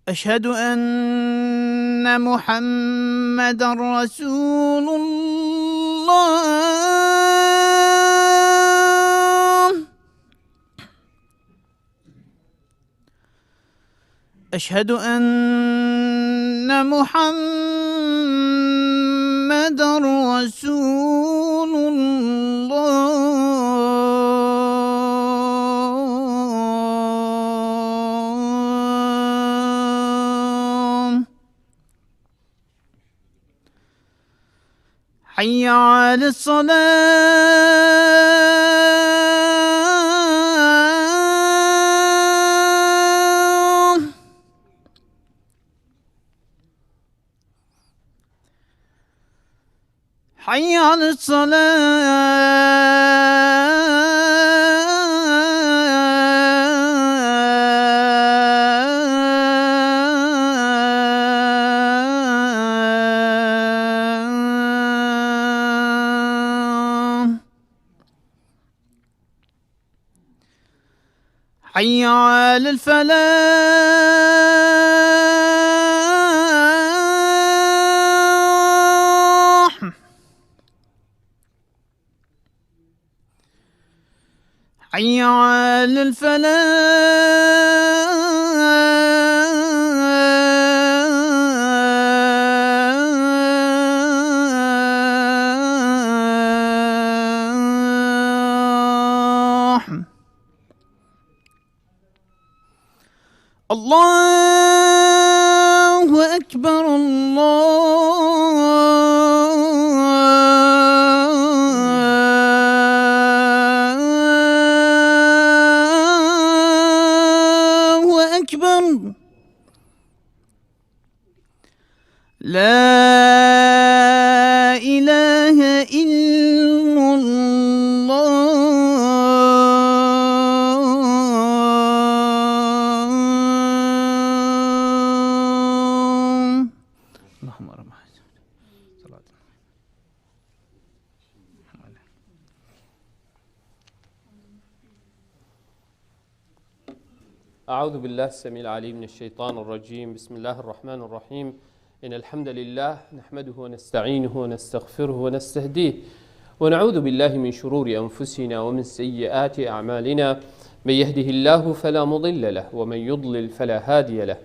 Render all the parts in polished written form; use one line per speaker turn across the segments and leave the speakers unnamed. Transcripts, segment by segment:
أشهد أن محمدا رسول الله. أشهد أن محمدا رسول الله. حي على الصلاة. حي على الصلاة. حي على الفلاح. حي على الفلاح. الله أكبر الله أكبر. لا إله إلا الله. اللهم رب صلاة.
أعوذ بالله السميع العليم من الشيطان الرجيم. بسم الله الرحمن الرحيم. إن الحمد لله نحمده ونستعينه ونستغفره ونستهديه ونعوذ بالله من شرور أنفسنا ومن سيئات أعمالنا. من يهده الله فلا مضل له ومن يضلل فلا هادي له.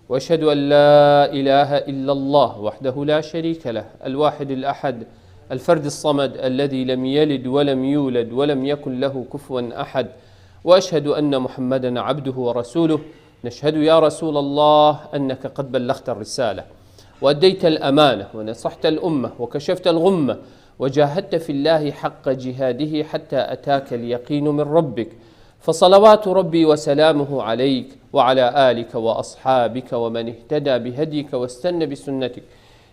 وأشهد أن لا إله إلا الله وحده لا شريك له الواحد الأحد الفرد الصمد الذي لم يلد ولم يولد ولم يكن له كفوا أحد. وأشهد أن محمدا عبده ورسوله. نشهد يا رسول الله أنك قد بلغت الرسالة وأديت الأمانة ونصحت الأمة وكشفت الغمة وجاهدت في الله حق جهاده حتى أتاك اليقين من ربك. فصلوات ربي وسلامه عليك وعلى آلك وأصحابك ومن اهتدى بهديك واستنى بسنتك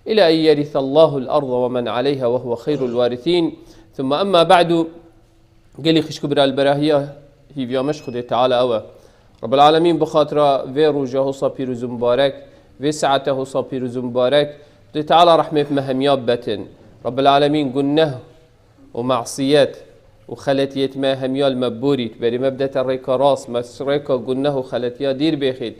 إلى أن يرث الله الأرض ومن عليها وهو خير الوارثين. ثم أما بعد. قلي خشك برا البراهية هي بيامش خده تعالى أوه رب العالمين بخاطر فيرو جاهوصا بيروز مبارك في ساعته صا بيروز مبارك تعالى رحمة مهمياب بتن رب العالمين قنه ومعصيات وخلتيت ما هميال مبوريت بري مبدأ الريكا راس مسريكا قنه خلتيا دير بيخيد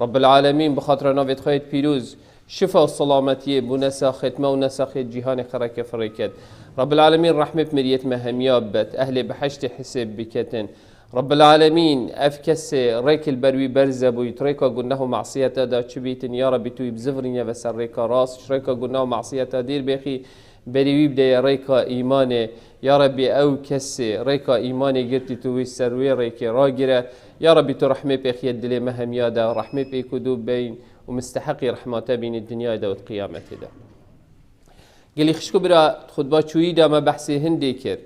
رب العالمين بخاطر نافت خيط بيروز شفا والسلامتية بنساخت ما ونساخت جهان خركة فريكات رب العالمين رحمة مريت ما همياب بت أهل بحشت حسب بكتن رب العالمين أفكس ريك البروي برزب ويتريكا قلناه معصية دا تشبيتن يا رب توي بزفرين بس الريكا راس شريكا قلناه معصية دير بيخي بريوي بدا ريكا إيماني يا ربي أو كس ريكا إيماني قرتي توي سروي ريكي راجرة يا ربي ترحمي بيخي الدلي مهم يادا رحمي بيكدوب بين ومستحقي رحمته بين الدنيا دا والقيامة دا قال خشكو برا خطبات شوي دا ما بحثي هندي كر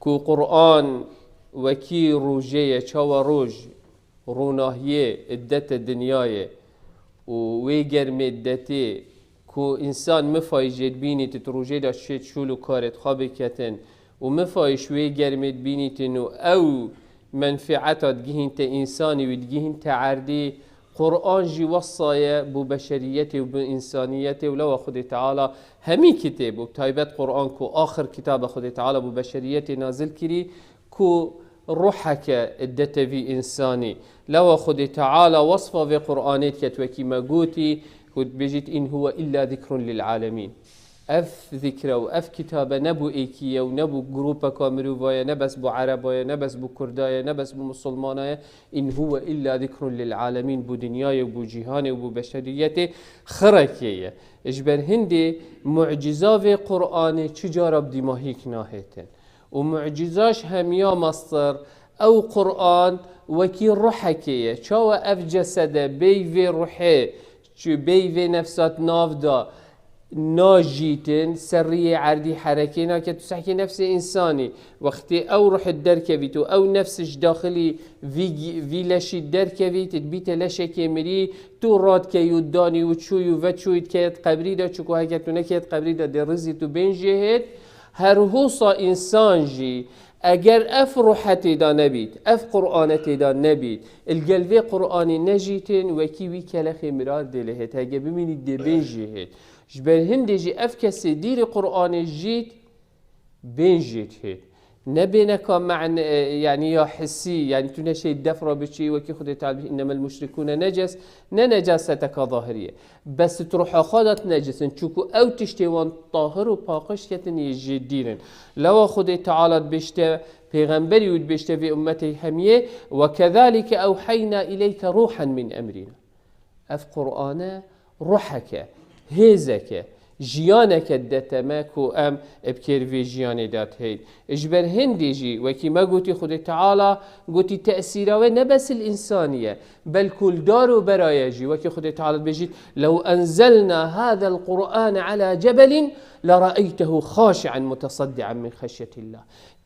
كو قرآن وكي روجيه چاو روج روناهيه ادت الدنيايه وويجر مدتي كو انسان مفايجد بيني تتروجي دا شيت شولو كارت خابي كتن ومفايش ويجر مد بيني تنو او منفعتات جهنت انساني ودجهنت عردي قرآن جي وصايا بو بشريته وبو انسانيته ولو خد تعالى همي كتاب وبتايبت قرآن كو آخر كتاب خد تعالى بو بشريته نازل كري كو روحك ادت في إنساني لو خد تعالى وصفه في قرآنات كتوكي ما قوتي كنت بجيت إن هو إلا ذكر للعالمين اف ذكر و اف كتابه نبو ايكيه و نبو جروبا كامروفايا نبس بو عربايا نبس بو كردايا نبس بو مسلمانايا ان هو الا ذكر للعالمين بو دنياي و بو جهاني و بو بشريته خركيه اجبر هندي معجزه في قران چجارا بدماهيك ناهتن و معجزاش هميا مصدر او قران وكي روحكيه چاو اف جسده بي في روحه چو بي في نفسات نافدا ناجيتن سرية عردي حركينا كتسحكي نفس إنساني وقتي أو روح الدركبيتو أو نفسش داخلي في لشي الدركبيت تبيت لشي مري تو راد كيوداني وتشوي وفتشوي كيت قبري دا چكو هكتو نكيت قبري دا دي رزي تو بين جهد هر هوصا إنسان جي اگر اف روحتي دا نبيت اف قرآنتي دا نبيت القلبي قرآني نجيتن وكي وي كالخي مرار دلهت هكا بميني دي بين جهد جبر هندي جي اف كسي ديري قرآن جيت بين جيت هيت نبينك معنى يعني يا حسي يعني تنا شيء دفرة بشي وكي خد تعالى انما المشركون نجس نجاستك ظاهرية بس تروح خادت نجس تشوكو او تشتوان طاهر وباقش كتن يجديرن لو خد تعالى بشتا پیغمبری ود بشتا في امتي هميه وكذلك اوحينا اليك روحا من امرنا اف قرآن روحك هزك جيانك دتماك ام ابكير في جياني دات هيد اجبر هندي جي وكي ما قلتي خد تعالى قلتي تأثيره نبس الإنسانية بل كل دار برايا جي وكي خد تعالى بجيت لو أنزلنا هذا القرآن على جبل لرأيته خاشعا متصدعا من خشية الله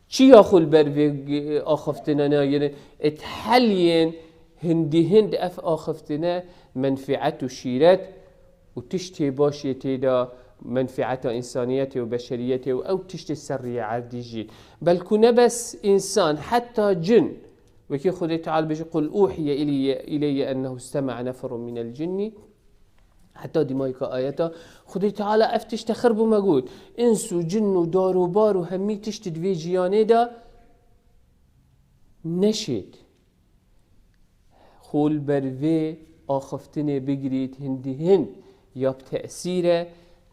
چي ياخل برفي آخفتنا نايرن اتحلين هند اف آخفتنا منفعت وشيرات وتشتي باشي تيدا منفعة إنسانيته وبشريته أو تشتي السرية عرديجي بل كنا بس إنسان حتى جن وكي خذ تعالى بيجي قل أوحي إلي أنه استمع نفر من الجن حتى دمايك آياتا خذ تعالى أفتش تخرب مجود إنسو جن دار وبار وهمي تشتد في جيانه دا نشد خول برفي آخفتني بقريت هند ياب تأثيره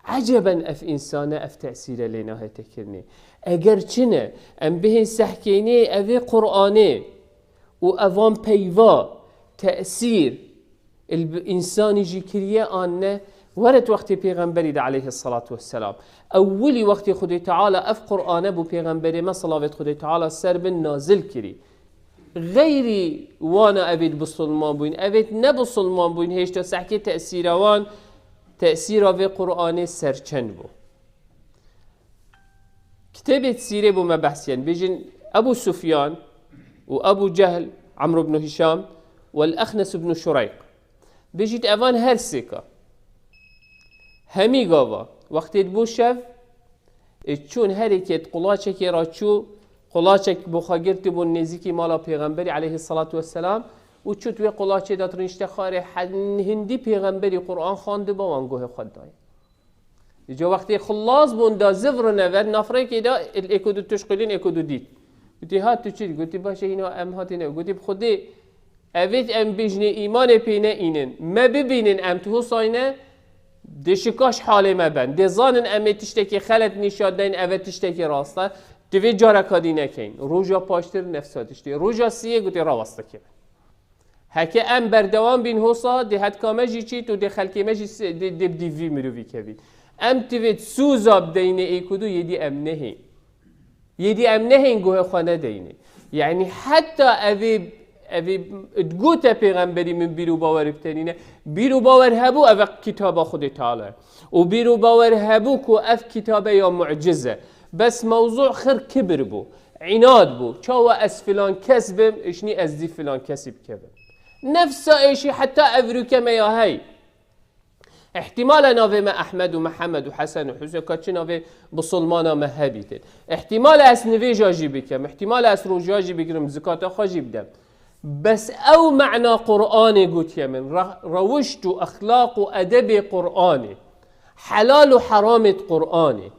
عجبا اف انسانه اف تأثيره لناه تكرني اگر چنه ام بهن سحكيني اوه قرآنه و اوان پیوا تأثير الانسان جي كريه آنه ورد وقت پیغمبری عليه الصلاة والسلام اولی وقت خود تعالى اف قرآنه بو پیغمبری ما صلاوات خود تعالى سرب نازل كري غيري وانا اوید بسلمان بوين اوید نبسلمان بوين هشتا سحكي تأثيروان تأثيره في قرآن سرچند بو كتابة سيرة بو مبحثيان بيجن أبو سفيان وأبو جهل عمرو بن هشام والأخنس بن شريق بيجيت أفان هرسكا همي قاوا وقت بو شف چون هركت قلاشك راتشو قلاشك بو خاگرت بو نزيكي مالا پیغمبري عليه الصلاة والسلام و چوت وی قلاچه دات رنشته خاره هندی پیغمبری قرآن خوانده با وانگوه خود دای جا وقتی خلاص بوندا زفر نور نفره که دا اکودو تشقلین اکودو دید گوتی ها تو چی؟ گوتی باشه اینا ام هاتی نه گوتی بخودی اوید ام بجنه ایمان پینه اینن ما ببینن ام تو ساینه دشکاش حاله ما بند دزانن ام تشتکی خلط نشاد دین اوید تشتکی راسته دوی جارکادی نکین روژا پاشتر نفساتشتی روژا سیه گوتی راوسته که هکه ام بردوام بین حوصا ده هد کامجی چی تو ده خلکی مجی ده دیوی مروی کبید ام تیوید سوزاب دینه ای کدو یدی ام نهین گوه خانه دینه یعنی حتی اوی دگوته پیغمبری من بیرو باور بتنینه بیرو باور هبو او کتاب خود تعالی و بیرو باور هبو که اف کتاب یا معجزه بس موضوع خر کبر بو عناد بو چاو از فلان کسبم اشنی از دی فلان کسب کبم نفس ايشي حتى افريكا ما هي احتمال نوفي ما احمد ومحمد وحسن وحسين كاتش نوفي بسلمان ما هبيت احتمال اس نوي جاجي بكم احتمال اس روجاجي بكرم زكاه خاجي بدم بس او معنى قراني قلت يا من روشت اخلاق وادب قراني حلال وحرام قراني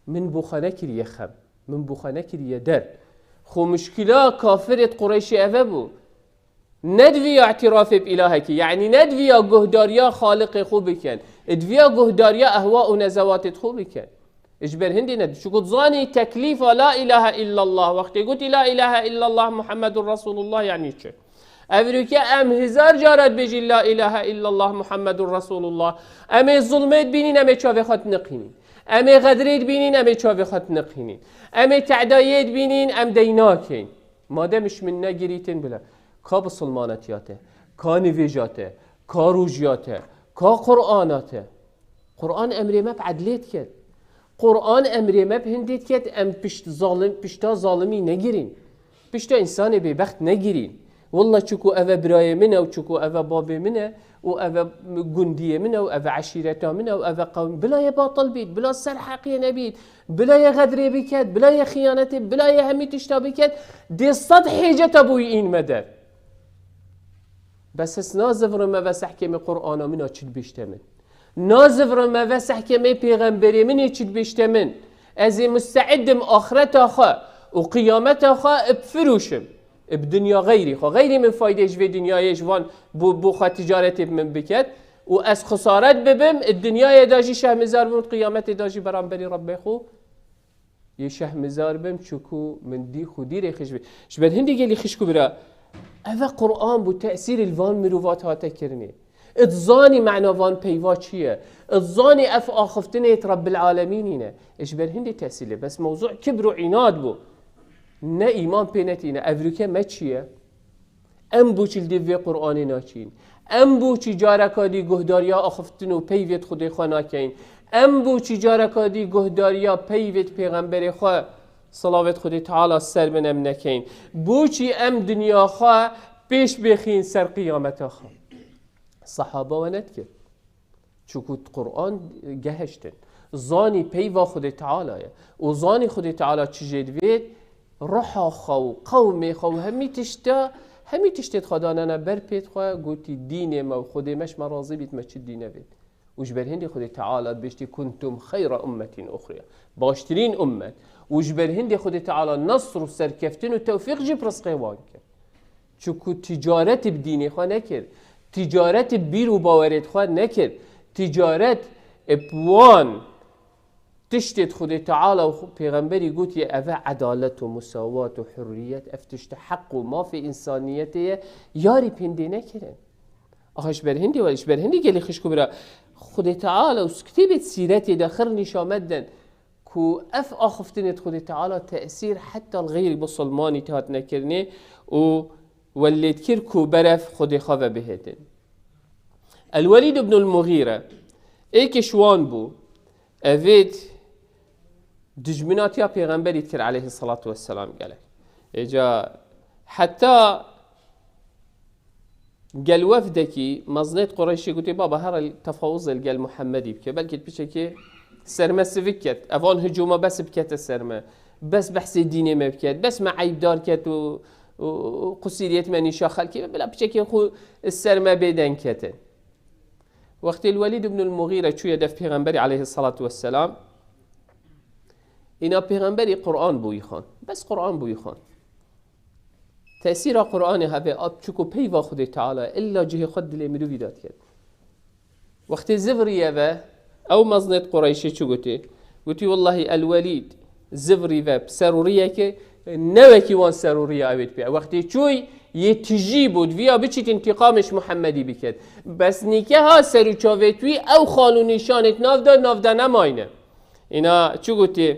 من بوخانكر يخم من بوخانكر يدر خو مشكلة كافرة قريش أبو ندويا اعتراف بإلهك يعني ندويا قهداريا خالق خوبكن ادويا قهداريا أهواء ونزوات خوبكن اجبر هندي ند شو قد ظاني تكليف لا إله إلا الله وقت قلت لا إله إلا الله محمد رسول الله يعني شو أفريكا أم هزار جارت بيجي لا إله إلا الله محمد رسول الله أم الظلمات بينين أم شافي خط نقينين أم غدريت بينين أم شافي خط نقينين أم تعدايات بينين أم ديناكين ما ده مش من نجريتين بلا كاب سلمانتياته كانيفيجاته كاروجياته كقرآناته قرآن أمري ما بعدليت كد قرآن أمري ما بهنديت كد أم بشتا ظالمي نجرين بشتا إنسان ببخت نجرين والله شكو أفا براي منه وشكو أفا بابي منه وأفا جندية منه وأفا عشيرته منه وأفا قوم بلا يباطل بيت بلا سرحقية نبيت بلا يغدري بكت بلا يخيانته بلا يهمي تشتا بكت دي صد حيجة أبوي إن مدر بس نازف رما بس أحكي قرآن منه تشد بيشتمن نازف رما بس أحكي بيغمبري منه تشد بيشتمن أزي مستعدم آخرته خا وقيامته خا بفروشم بدنيا غيري خو غيري من فايدهش في دنيايش وان بو خا تجارتي من بكت و از خسارت ببم الدنيا داجي شهمزار بم قيامت داجي برانبري ربي خو يه شهمزار بم شكو من دي خودي ريخش بي شبه هندي قالي خشكو برا اوا قرآن بو تأثير الوان مروفات هاتا كرني اتظاني معنى وان بيوا چيه اتظاني اف آخفتنه رب العالمين هنا ايش بر هندي تأثيره بس موضوع كبر و عناد بو نه ایمان پینت اینه افریقا ما چیه؟ ام بو چیل دیوی قرآنی ناچین ام بو چی جارکادی گهداریا آخفتن و پیوت خودی خواه ناکین ام بو چی جارکادی گهداریا پیوت پیغمبر خواه صلاوت خودی تعالی سر بنم نکین بو چی ام دنیا خواه پیش بخین سر قیامت خواه صحابه و ندکر چوکو قرآن گهشتن زانی پیوا خودی تعالیه و زانی خودی تعالی چی جدوید روح خو قوم خو همی تشتت خدانا بر پیت خو گوتی دین ما خود مش مرازی بیت مچ دینه بید وش بر هندی خود تعالی بشتی کنتم خیر امت اخرى باشترین امت وش بر هندی خود تعالی نصر و سرکفتن و توفیق جب رزق وان کرد چکو تجارت بدینی خو نکرد تجارت بیر و باورت خو نکرد تجارت ابوان تشتت خود تعالى و پیغمبری گوت یه اوه عدالت و مساوات و حریت افتشت حق و ما في انسانیته یاری پنده نکرن آخش بر هندی ولیش بر هندی گلی خشکو برا خود تعالى و سکتبت سیرتی داخر نشامدن کو اف آخفتنت خود تعالى تأثیر حتی الغیر بسلمانی تهات نکرنه و ولید کر کو برف خود خواه بهدن الولید ابن المغیره ایکشوان بو اوید دجمنات يا پیغمبری تر عليه الصلاة والسلام قال اجا حتى قال وفدكي مزنيت قريشي قلت بابا هذا التفاوض قال محمدي بك بلكي بشكي سرمه سفكت افون هجومه بس بكت السرمه بس بحث ديني ما بكت بس مع عيب دار كت وقصيريت ماني شاخل كي بلا بشكي خو السرمه بيدن كتن وقت الوليد بن المغيرة شو يدف پیغمبری عليه الصلاة والسلام اینا پیغمبری قرآن بوی خان بس قرآن بوی خان تأثیر قرآن هفه آب چکو پیوا خود تعالی الا جه خود دلی مدو بیداد کرد وقت زفریه و او مزنت قریشی چو گوتی والله الولید زفری و سروریه که نوکی وان سروریه اوید بیا وقتی چوی یه تجی بود ویا بچیت انتقامش محمدی بکد بس نیکه ها سرو چاویتوی او خالو نشانت ناف دا نماینه اینا چو گوتی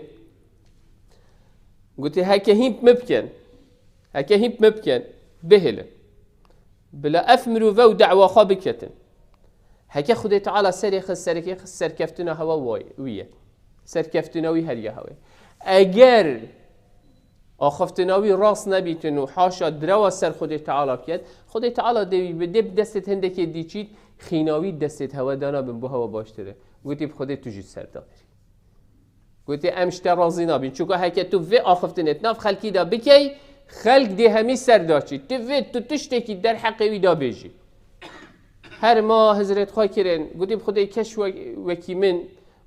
هکه هیپ مبکن بهله بلا افمرو و دعوا خواه بکتن هکه خود تعالی سرکفتنا هوا ویه سرکفتناوی هریه هوا اگر آخفتناوی راست نبیتن و حاشا دروا سر خود تعالی بکد خود تعالی دوی بده دستت هنده که دیچید خیناوی دستت هوا دانا بن بو هوا باشتره گوتی بخوده توجید سر داری گوتی امشت رازی نبین چون که هکه تو وی آخفتنت ناف خلکی دا بکی خلق دی همی سر داشتی تو تشتکی در حقیوی دا بیجی هر ما حضرت خواه کرن گوتی بخوده کش وکی من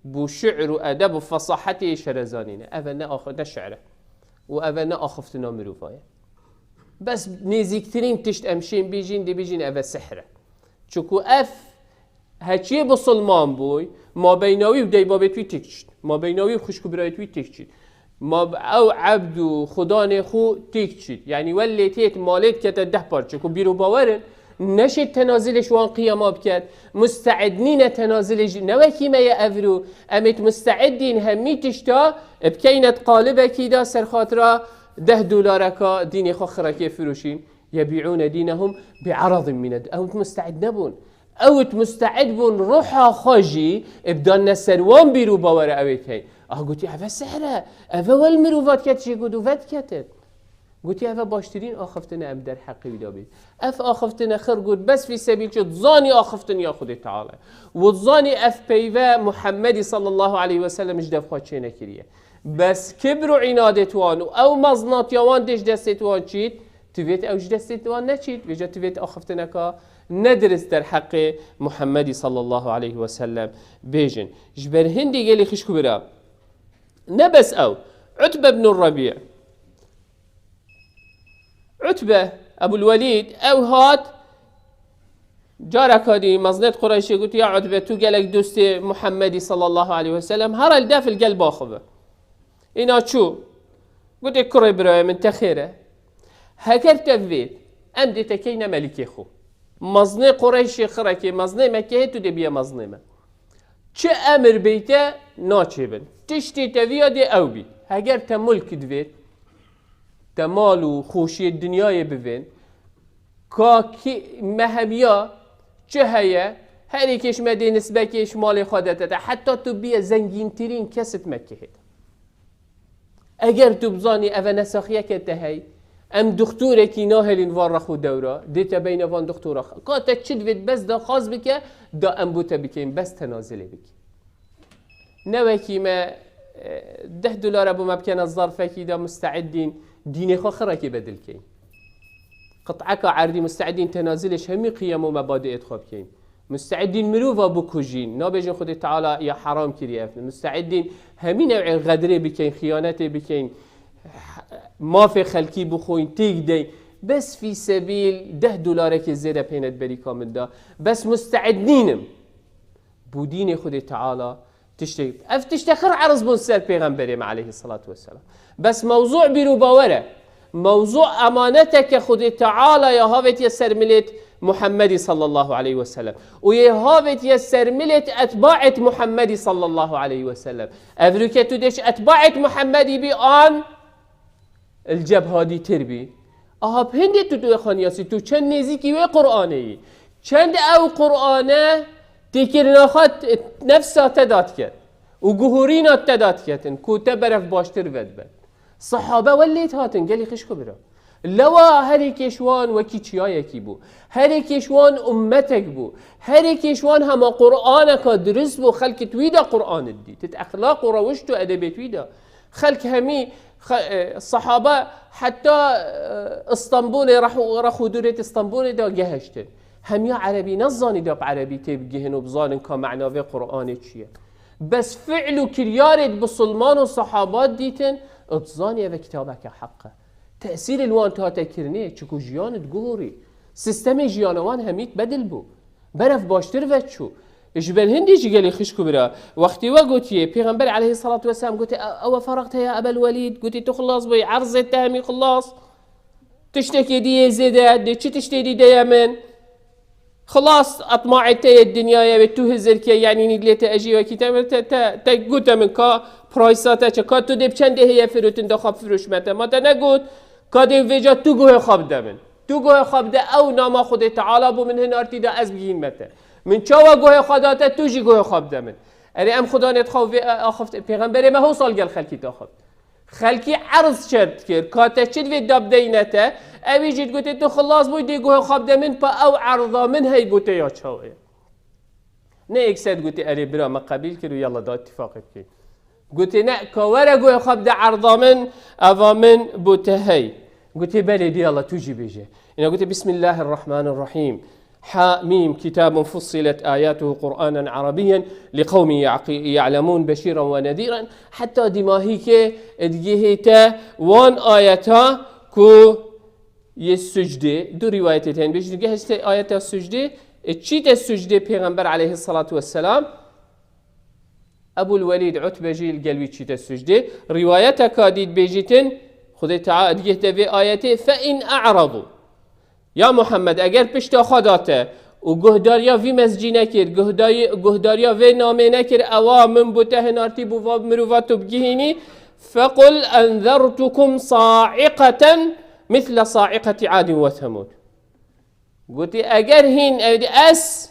بو شعر و ادب و فصاحتی شرزانینه اول نه آخر نه شعره و اوه نه آخفتنا مروفایه بس نزیکترین تشت امشین بیجین دی بیجین اوه سحره چکو اف هچیه بسلمان بوی ما بیناوی و دیبابت وی تکچید ما بیناوی و خشکو برایت وی تکچید ما او عبد و خدان خو تکچید یعنی ولی تیت مالت کتا 10 پارچه که بیرو باورن نشد تنازلش وان قیاما بکد مستعدنین تنازلش نوکی ما افرو امت مستعدین همی تشتا بکینت قالبه کی دا سرخاطره $10 کا دین خو خرکی فروشین يبيعون دينهم بعرض من او مستعد نبون او مستعد بون روحا خاجي ابدان سروان بيرو باور اويت هي قلت يا سحره افا والمروفات كتشي قدو فات كتب قلت يا باشترين اخفتنا ام در حقي بدابي اف اخفتنا خر قلت بس في سبيل شو ظاني اخفتن يا خدي تعالى وظاني اف بيفا محمد صلى الله عليه وسلم مش دفخات شي نكريه بس كبروا عنادتوان او مزنات يوان دش دستوان شيت تبيت اوج دستوان نشيت بيجا تبيت اخفتنا كا ندرس در حق محمد صلى الله عليه وسلم بيجن جبر هندي قال خشكو برا نبس او عتبة بن الربيع عتبة ابو الوليد او هات جارك هادي مزنت قريشي قلت يا عتبة تو قالك دوست محمد صلى الله عليه وسلم هرا الداف القلب اخذه اینا چو قلت كري برا من تخيره هكرت فيت ام دي تكينا ملكي خو مزنه قريشي خركي مزنه مكه تو دي بيا مزنه چه امر بيته ناچبن تشتي تفيا دي او بي اگر تا ملك دويت تا مال و خوشي الدنيا ببين كا مهميا چه هيا هر يكش مدي نسبه كيش مال خودته حتى تو بيا زنگين ترين كسب مكه اگر تو بزاني اوا نساخيه كته هي ام دكتوره کی ناهلین وار خو دوره دیت بین وان دکتوره کات چید وید بس دا خاص بکه دا ام بوته بکیم بس تنازله بک نوکی ما $10 ابو مبكن الظرف کی دا مستعدين دین خو خرکی بدل کین قطعك عردی مستعدين تنازلش همی قيم و مبادئ خواب کین مستعدين مروفا بکوجین نابجن خود تعالی یا حرام کری افن مستعدين همی نوع غدره بکین خیانت بکین ما في خلقي بخوين تيجدي بس في سبيل $10 كزيادة بينت بري كامل دا بس مستعدين بودين خد تعالى تشتغل تشتخر عرض بنسر بيغمبري عليه الصلاة والسلام بس موضوع بيرو باوره موضوع أمانتك خد تعالى يا هافت يسر ملت محمد صلى الله عليه وسلم ويا هافت يسر ملت أتباعة محمد صلى الله عليه وسلم أفريكا تدش أتباعة محمد بآن الجبهه دی تربی آها هندی تو خانیاسی تو چند نزیکی و قرآنی چند او قرآنه تکرناخات نفسا تداد کرد و گهورینا تداد کردن کوته برف باشتر ود بد صحابه ولیت هاتن گلی خشکو برا لوا هر کشوان وکی چیای کی بو هر کشوان امتک بو هر کشوان هما قرآن کا درس بو خلق تویدا قرآن دی تت اخلاق و روشت و ادبیت ویدا خلق همی الصحابة حتى اسطنبول راحوا دورة اسطنبول دا جهشتن هميا عربي نظاني دا بعربي تبجهن وبظانن كمعنى في قرآن چيه بس فعلوا كريارد بسلمان وصحابات ديتن اتظاني في كتابك حقه تأثير الوان تاتا كرنيه چكو جيان تقوري سيستم جيانوان هميت بدل بو برف باشتر وچو جبل هندي جيلي خشكو برا وقتي وقوتي پیغمبر عليه الصلاة والسلام قلت او فرغت يا ابا الوليد قلت تخلص بي عرض التهمي خلاص تشتكي دي زيادة دي چي تشتري دي من خلاص اطماعتي الدنيا يا بتوه الزركي يعني نقلت اجي وكتاب تقوت من كا برايساتا چكا تو دي بچنده هي فروتن دا خاب فروش متا ما تا نقوت كا دي ويجا تو گوه خاب دا من تو گوه خاب دا او ناما خود تعالى بو من هن ارتي دا از بگين متا من چاوا گوه خداته تو جی گوه خواب دمن اری ام خدا نتخوف آخفت پیغمبر ما هو سال گل خلکی تاخد خلکی عرض شرط کرد کاته چید وی داب دینته اوی جید گوته تو خلاص بوی دی گوه خواب دمن پا او عرضا من هی بوته یا چاوه نه ایک سید گوته اری برا ما قبیل کرد و یلا دا اتفاقت کرد گوته نه کاوره گوه خواب دا عرضا من اوه من بوته هی گوته بله دی یلا تو جی بیجه اینا گوته بسم الله الرحمن الرحیم حاميم كتاب فصلت آياته قرآنا عربيا لقوم يعلمون بشيرا ونذيرا حتى دماهي که ادگه تا وان آیتا کو یه سجده دو روایت تین بیش دیگه هست آیت سجده چیت سجده پیغمبر علیه الصلاة والسلام ابو الولید عتبه جیل قلبی چیت سجده روایت کادید بیجیتن خود تعالی دیگه تا به آیته فإن اعرضوا یا محمد اگر پشت خداته و گهداریا وی مسجی نکرد گهداریا وی نامه نکرد اوا من بوته هنارتی بو مروفاتو بگیهینی فقل انذرتكم صاعقة مثل صاعقة عاد و ثمود گوتی اگر هین اس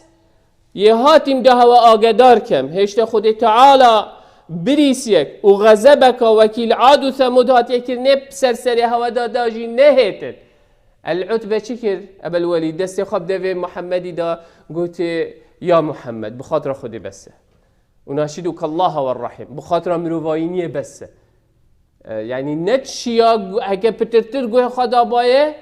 یه هاتیم ده و آگدار کم هشت خود تعالی بریسیک و غضبک وکیل عاد و ثمود هات یکر نب سرسری هوا داداجی نهیتن العتبه چی کرد؟ ابو الولید دست خواب دوی محمدی دا گوت یا محمد بخاطر خودی بسه و ناشدوک الله و الرحیم بخاطر مروواینی بسه یعنی نت شیا اگه پترتر گوه خدا بایه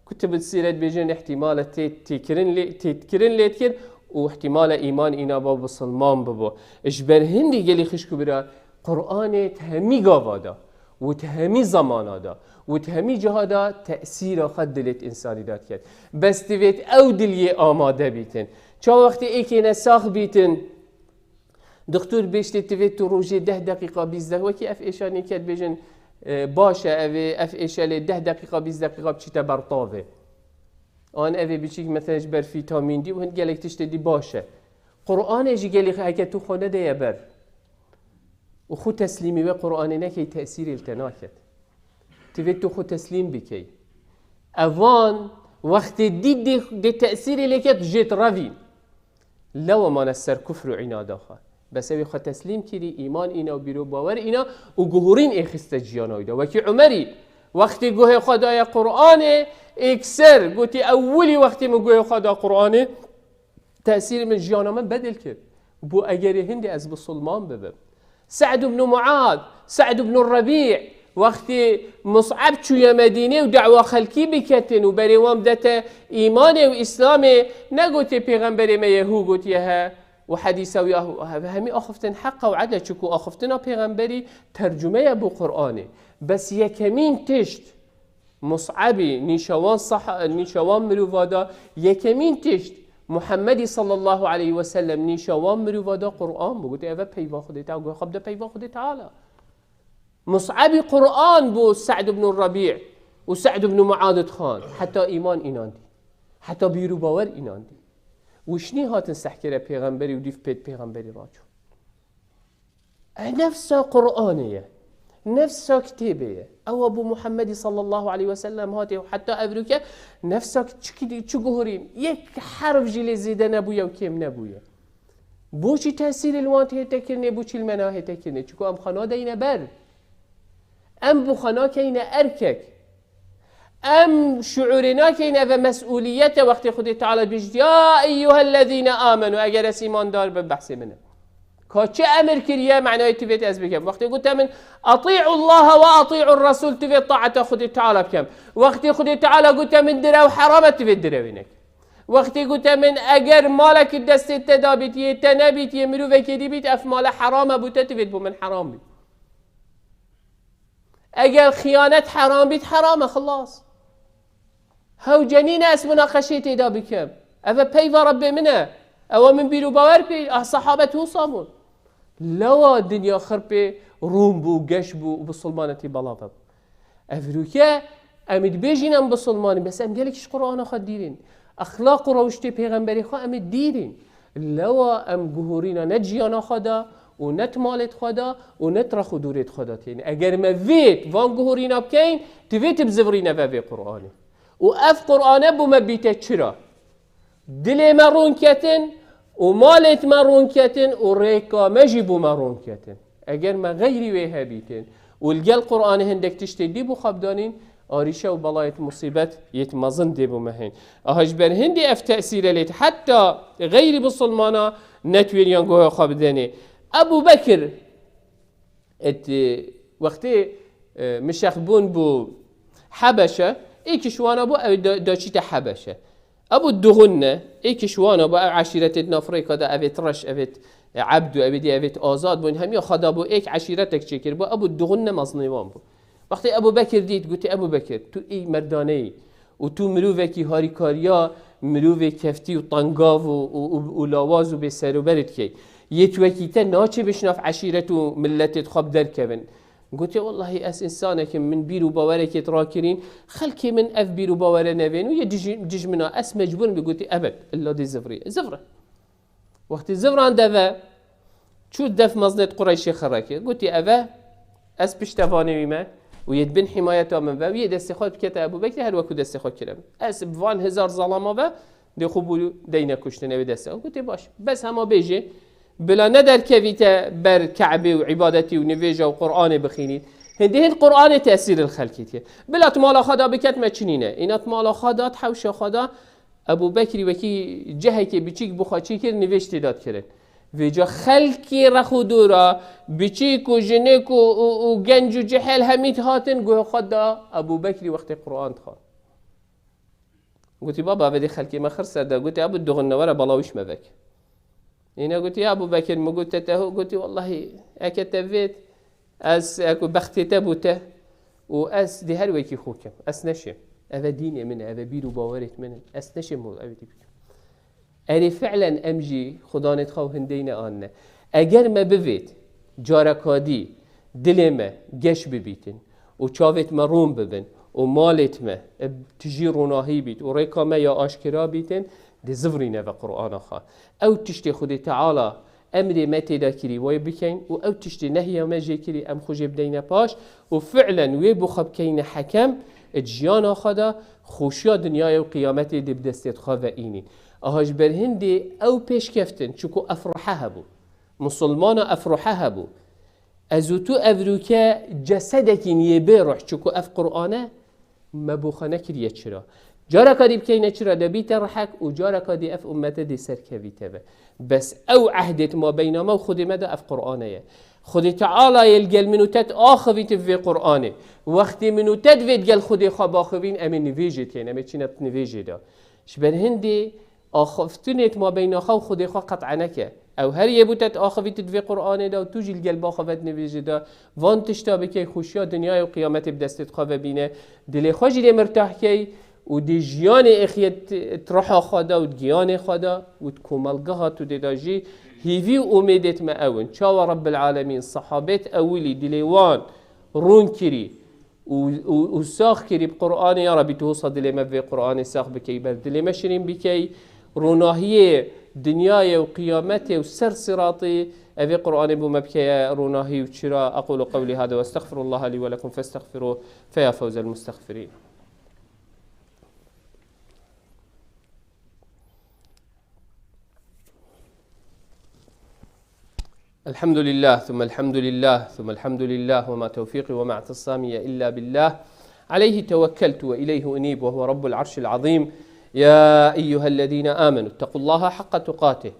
کتب السیرت بیجن احتمال تیتکرین لید کرد و احتمال ایمان اینا با بسلمان ببا اجبر هندی گلی خشکو برا قرآن تهمی گاوادا و تهمی زمانادا و تهمی جهادا تأثیر خد دلت انسانی داد کرد بس دوید او دلی آماده بیتن چا وقتی ایکی نساخ بیتن دکتر بیشتی توید تو روژه 10 دقیقه 20 دقیقه وکی اف ایشانی کرد بیجن باشه اوی اف ایشالی 10 دقیقه 20 دقیقه بچیتا برطاوه آن اوی بچیک مثلا بر فیتامین دی و هند گلک تشتدی باشه قرآن اجی گلی اگه تو خونه ده بر و خود تسلیمی و قرآن نکی تأثیر التناکت توید تو خود تسلیم بکی اوان وقت دید تأثیری لکت جیت روی لو ما نسر کفر و عنادا خواه بس اوی خود تسلیم کردی ایمان اینا و بیرو باور اینا و گهورین ایخسته جیانای دا وکی عمری وقتی گوه خدای قرآن اکسر گوتی اولی وقتی من گوه خدا قرآن تأثیر من جیانا من بدل کرد بو اگر هندی از بسلمان ببم سعد بن معاذ سعد بن الربيع وقتی مصعب چوی مدینه و دعوه خلکی بکتن و بریوام دتا ایمان و اسلام نگوتی پیغمبر میهو گوتی ها و حدیث و همی آخفتن حق و عدل چکو آخفتنا پیغمبری ترجمه ابو قرآنه بس یکمین تشت مصعبی نیشوان مرووادا یکمین تشت محمدی صلی الله علیه و سلم نیشوان مرووادا قرآن بگوتی اوه پیوا خودی تا گوه خب ده پیوا خودی تعالی مصعبی قرآن بو سعد بن الربيع و سعد بن معاذ خان حتی ایمان اینان دی حتی بیرو باور اینان دی وشنی هاتن سحکره پیغمبری و دیف پید پیغمبری راجو نفسا قرآنیه نفسا کتیبه او ابو محمد صلی الله علیه و سلم هاته و حتی ابروکه نفسا چو گهوریم یک حرف جلی زیده نبویه و کم نبویه بو چی تأثیر الوانت هیته کرنه بو چی المناه هیته کرنه چکو ام خانه دینه بر ام بخنا كينا أركك ام شعورنا كينا بمسؤوليته وقت خدي تعالى بيجد يا أيها الذين آمنوا أجر سيمان دار ببحث منه كاتش أمر كريا معناه تفيت أزبكم وقت قلت من أطيعوا الله وأطيعوا الرسول تفيت طاعة خدي تعالى بكم وقت خدي تعالى قلت من درا وحرام تفيت دراوينك وقت قلت من أجر مالك الدست التدابيت يتنبيت يمرو وكدي بيت أفمال حرام بوتا تفيت بو من حرام بيت اگر خیانت حرام بید حرامه خلاص هاو جنین اس مناقشه تیدا بکم اوه پیوا رب منه اوه من بیرو باور پی صحابت هو صامون لوا دنیا خرب روم بو گش بو بسلمانتی بلا بب افروکه امید بیجینم بسلمانی بس ام گلکش قرآن خود دیرین اخلاق روشتی پیغمبری خود امید دیرین لوا ام گهورینا نجیانا خدا و نت مالت خدا و نت را خدورت خدا تین اگر ما ویت وان گهورینا بکین تویت بزورینا و وی قرآنه و اف قرآنه بو ما بیته چرا دل مرون کتن و مالت مرون کتن و ریکا مجی بو مرون کتن اگر ما غیری ویها بیتن و الگل قرآن هندک تشتدی بو خبدانین آریشه و بلایت مصیبت یتمازن دی بو مهین اهاج بر هندی اف تأثیر لیت حتی غیری بسلمانا نتویریان گوه خبدانی ابو بکر وقتی مشخبون بو حبشه ایکش وانا بو داشیت حبشه ابو الدغنه ایکش وانا با عشیرت نافریقا دا اوید رش اوید عبد و اوید آزاد بون هم یا خدا بو ایک عشیرتک چه کرد با ابو الدغنه مظنیوان بو. وقتی ابو بکر دید گوتی ابو بکر تو ای مردانه ای و تو مروفه کی هاری کاریا مروفه کفتی و طنگاو و لاواز و به سر و برد کی یه توکیته ناچه بشناف عشیرت و ملتت خواب در کبن. قلت والله اس انسانك من بيرو باورك يتراكرين خلكي من اف بيرو باور نبين ويا ديج منا اس مجبور بقولت ابد الا دي زفره وقت الزفره عند افا شو دف مزنه قريش خراكي قلت افا اس بشتفاني ما ويدبن حمايته من ذا ويا دستخوت بكت ابو بكر هل وكو دستخوت كلام اس بفان هزار ظلامه و دي خبولو دينا كشتنه بدسته قلت باش بس هما بيجي بلا ندر كفيتا بر كعبه وعبادتي ونفيجه وقرآن بخينيد هندي القرآن تأثير الخلقية بلا تمالا خدا بكت ما تشنينه إن تمالا خدا تحوش خدا أبو بكر وكي جهك بيشيك بخاتشي كر نفيش تداد كرن وجا خلقي رخو دورا بيشيك وجنك وجنج وجحل هميت هاتن قوه خدا أبو بكر وقت القرآن تخا قلت بابا بدي خلقي ما خرسر دا قلت أبو الدغنة ورا بلاوش مبك هنا قلت يا أبو بكر ما قلت ته قلت والله أكتفيت أس أكو بختي تبوته وأس دي هالويكي خوكم أس نشم أذا ديني منه أذا بيرو باورت منه أس نشم هو أبدي بيكم أنا فعلا أمجي خدانة خو هندينا أنا أجر ما بفيت جاركادي دلما جش ببيتن وشافت مروم ببن ومالت ما تجي روناهي بيت وريكا ما يا أشكرا بيتن دي زفرينا في قرآن خا أو تشتي خدي تعالى أمري ما تدا كري وي بكين أو تشتي نهي ما جي كري أم خجي بدينا باش وفعلا ويبو خب كين حكم اجيانا خدا خوشيا دنيا وقيامتي دي بدستيت خاوئيني أهاج برهندي أو بيش كفتن شكو أفرحها بو مسلمان أفرحها بو أزوتو أفروكا جسدك يبي روح شكو أف قرآنه ما بوخانه كريه چرا جارا كدي بكينا چرا دبيت رحك وجارا كدي اف امته دي سركبيته بس او عهدت ما بينما وخد مدى اف قرآنه خد تعالى يلقل منو تت آخويت في قرآنه وقت منو تت فيت قل خد خب آخوين امن نفيجت يعني امن چينت نفيجت شبن هندي آخفتنت ما بين خو خد خو قطعنك او هر يبوتت آخويت في قرآنه دا وتوجي القلب آخوت نفيجت دا وان تشتا بكي خوشيا دنيا وقيامت بدستت خواه بينه دل خوشي دي مرتاح كي و دی جیان اخیت ترحا خدا و دیان خدا و تکملگاه تو دیداجی هیوی امیدت ما اون چاو رب العالمین صحابت اولی دلیوان رون کری و ساخ کری بقرآن یا ربی توصل دلی ما في قرآن ساخ بکی بر دلی ما شرین بکی روناهی دنیای و قیامت و سر صراطی أبي قرآن بو مبكي روناهي وشراء أقول قولي هذا واستغفر الله لي ولكم فاستغفروه فيا فوز المستغفرين. الحمد لله ثم الحمد لله ثم الحمد لله وما توفيقي وما اعتصامي إلا بالله عليه توكلت وإليه أنيب وهو رب العرش العظيم. يا أيها الذين آمنوا اتقوا الله حق تقاته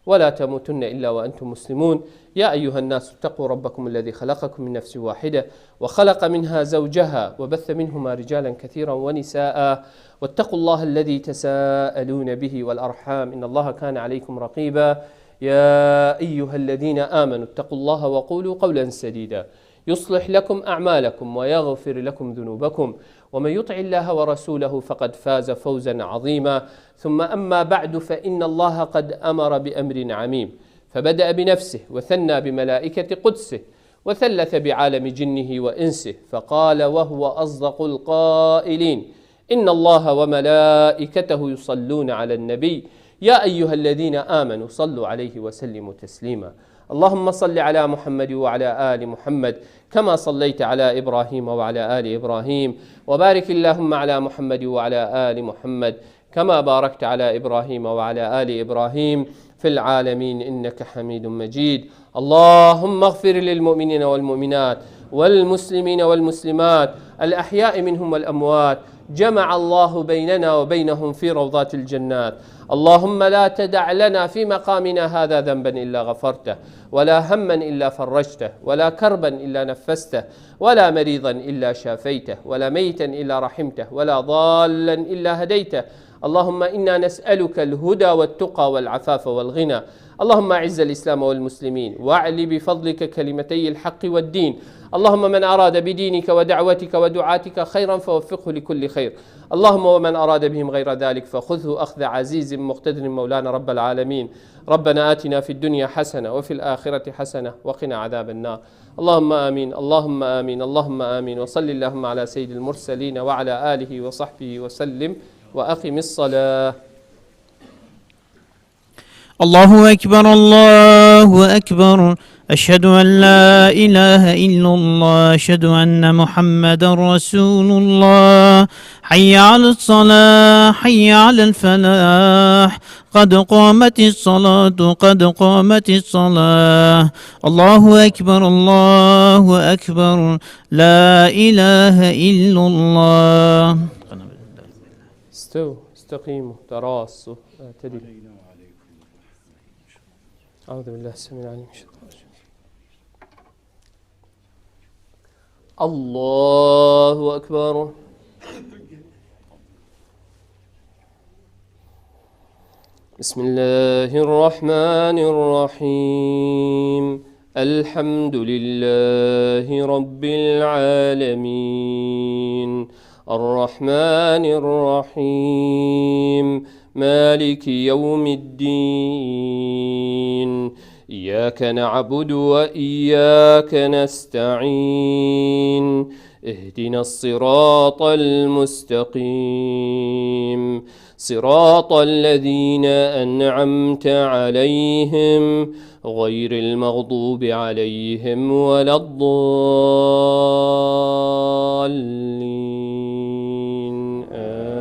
ولا تموتن إلا وأنتم مسلمون. يا أيها الناس اتقوا ربكم الذي خلقكم من نفس واحدة وخلق منها زوجها وبث منهما رجالا كثيرا ونساء واتقوا الله الذي تساءلون به والأرحام إن الله كان عليكم رقيبا. يا أيها الذين آمنوا اتقوا الله وقولوا قولا سديدا يصلح لكم أعمالكم ويغفر لكم ذنوبكم ومن يطع الله ورسوله فقد فاز فوزا عظيما. ثم أما بعد فإن الله قد أمر بأمر عميم فبدأ بنفسه وثنى بملائكة قدسه وثلث بعالم جنه وإنسه فقال وهو أصدق القائلين إن الله وملائكته يصلون على النبي يا أيها الذين آمنوا صلوا عليه وسلموا تسليما. اللهم صل على محمد وعلى آل محمد كما صليت على إبراهيم وعلى آل إبراهيم وبارك اللهم على محمد وعلى آل محمد كما باركت على إبراهيم وعلى آل إبراهيم في العالمين إنك حميد مجيد. اللهم اغفر للمؤمنين والمؤمنات والمسلمين والمسلمات الأحياء منهم والأموات جمع الله بيننا وبينهم في روضات الجنات. اللهم لا تدع لنا في مقامنا هذا ذنبا إلا غفرته، ولا هما إلا فرجته، ولا كربا إلا نفسته، ولا مريضا إلا شافيته، ولا ميتا إلا رحمته، ولا ضالا إلا هديته. اللهم إنا نسألك الهدى والتقى والعفاف والغنى. اللهم أعز الإسلام والمسلمين، واعل بفضلك كلمتي الحق والدين. اللهم من أراد بدينك ودعوتك ودعاتك خيرا فوفقه لكل خير. اللهم ومن أراد بهم غير ذلك فخذه أخذ عزيز مقتدر مولانا رب العالمين. ربنا آتنا في الدنيا حسنة وفي الآخرة حسنة وقنا عذاب النار. اللهم آمين، اللهم آمين، اللهم آمين. وصل اللهم على سيد المرسلين وعلى آله وصحبه وسلم، وأقم الصلاة.
الله أكبر الله أكبر، أشهد أن لا إله إلا الله، أشهد أن محمدا رسول الله. حي على الصلاة حي على الفلاح، قد قامت الصلاة قد قامت الصلاة. الله أكبر الله أكبر، لا إله إلا الله.
استقيموا تراصوا اعتدلوا. أعوذ بالله السميع العليم من الشيطان الرجيم. الله أكبر. بسم الله الرحمن الرحيم. الحمد لله رب العالمين، الرحمن الرحيم، مالك يوم الدين. إياك نعبد وإياك نستعين، اهدنا الصراط المستقيم، صراط الذين أنعمت عليهم غير المغضوب عليهم ولا الضالين. آمين.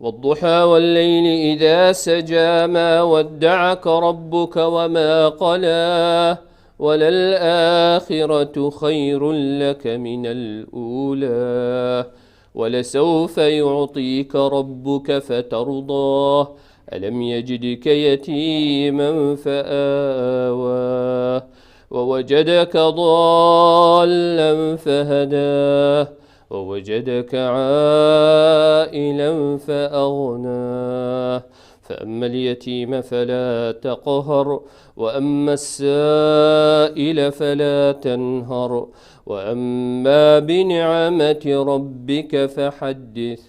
والضحى والليل إذا سجى، ما ودعك ربك وما قلى، وللآخرة خير لك من الأولى، ولسوف يعطيك ربك فترضاه. ألم يجدك يتيما فآوى، ووجدك ضالا فهداه، ووجدك عائلا فأغناه. فأما اليتيم فلا تقهر، وأما السائل فلا تنهر، وأما بنعمة ربك فحدث.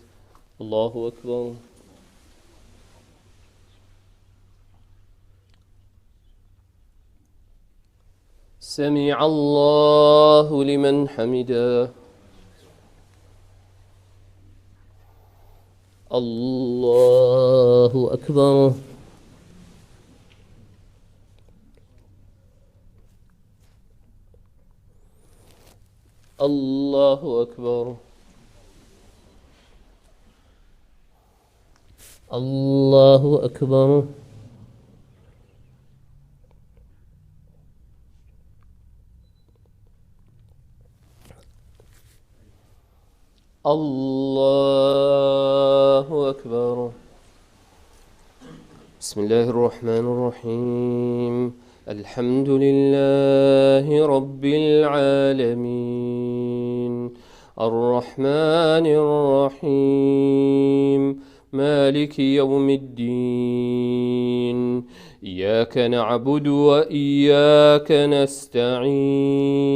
الله أكبر. سمع الله لمن حمده. الله أكبر. الله أكبر. الله أكبر. الله أكبر. بسم الله الرحمن الرحيم. الحمد لله رب العالمين، الرحمن الرحيم، مالك يوم الدين. إياك نعبد وإياك نستعين،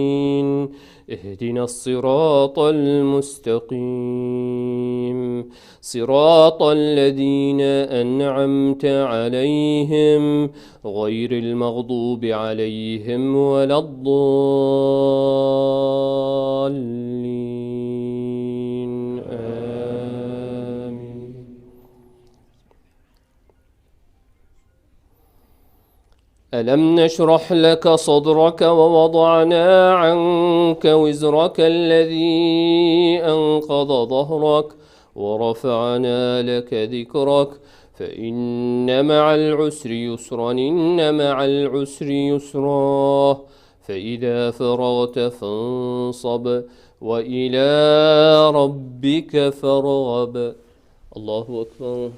اهدنا الصراط المستقيم، صراط الذين أنعمت عليهم غير المغضوب عليهم ولا الضالين. آمين. ألم نشرح لك صدرك ووضعنا عنك وزرك الذي أنقض ظهرك ورفعنا لك ذكرك، فإن مع العسر يسرا، إن مع العسر يسرا، فإذا فرغت فانصب وإلى ربك فارغب. الله أكبر.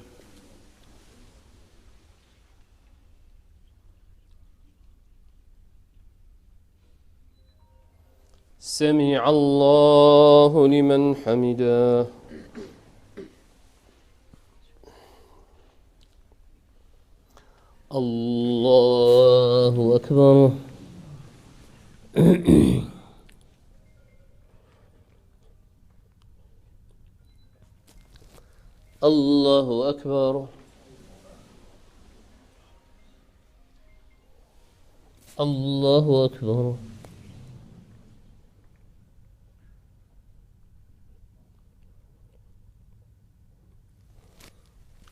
سمع الله لمن حمده. الله أكبر. الله أكبر. الله أكبر.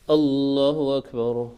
الله أكبر.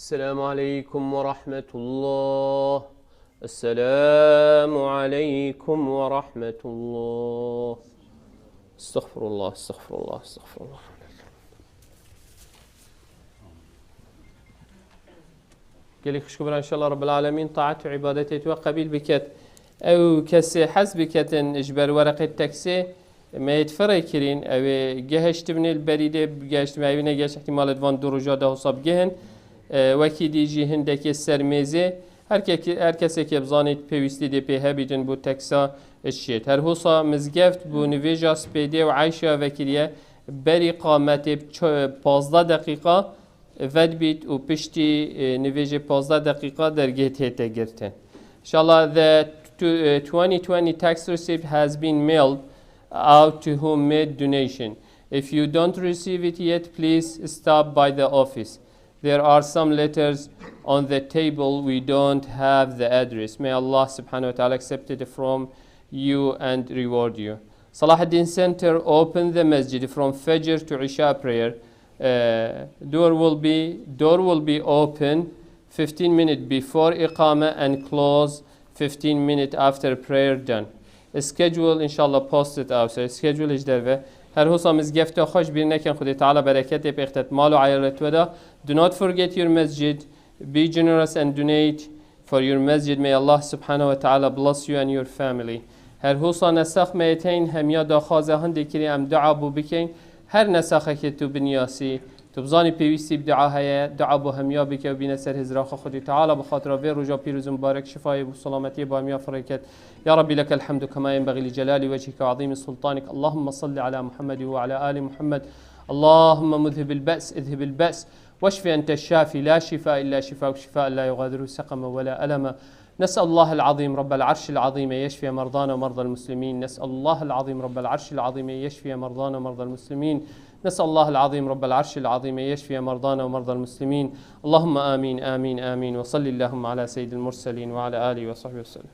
السلام عليكم ورحمة الله. السلام عليكم ورحمة الله. استغفر الله استغفر الله استغفر الله. قال لك شكرا إن شاء الله رب العالمين طاعته وعبادته وقبيل بكت أو كسي حسب كتن إجبار ورقة تكسي ما يتفرق كرين أو جهشت من البريدة جهشت ما يبين جهشت احتمال الفان درجة ده وصاب جهن وکی دیجی هندکی سرمیزه هر کسی که بزانید پیوستی دی پی هبیدن بود تکسا اشید هر حوصا مزگفت بو نویجا سپیده و عایشه وکریه بری قامت 15 دقیقه ود بید و پشتی نویج 15 دقیقه درگه تیته گرتن. Inshallah, the 2020 tax receipt has been mailed out to whom made donation. If you don't receive it yet, please stop by the office. There are some letters on the table. We don't have the address. May Allah subhanahu wa ta'ala accept it from you and reward you. Salahuddin Center open the masjid from Fajr to Isha prayer. Door will be open 15 minutes before Iqamah and close 15 minutes after prayer done. Schedule inshallah posted out. So schedule is there. هر حسام از گفته خوش بیر نکن خودی تعالی برکت بخت مال و عیالت ودا. Do not forget your masjid. Be generous and donate for your masjid. May Allah subhanahu wa ta'ala bless you and your family. هر حسام نسخ میتین همیا داخوازه هندی کری ام دعا بو بکن. هر نسخه که تو بنیاسی تبزانی پیوستی بدعا هیا دعا بو همیا بک و بین سر هزراخ خودی تعالی بخاطر وی رجا پیروز مبارک شفای و سلامتی با همیا فرکت. يا ربي لك الحمد كما ينبغي لجلال وجهك وعظيم سلطانك. اللهم صل على محمد وعلى آل محمد. اللهم مذهب البأس اذهب البأس واشف أنت الشافي لا شفاء إلا شفاء شفاء لا يغادر سقما ولا ألما. نسأل الله العظيم رب العرش العظيم يشفي مرضانا ومرضى المسلمين. نسأل الله العظيم رب العرش العظيم يشفي مرضانا ومرضى المسلمين. نسأل الله العظيم رب العرش العظيم يشفي مرضانا ومرضى المسلمين. اللهم آمين آمين آمين. وصل اللهم على سيد المرسلين وعلى آله وصحبه وسلم.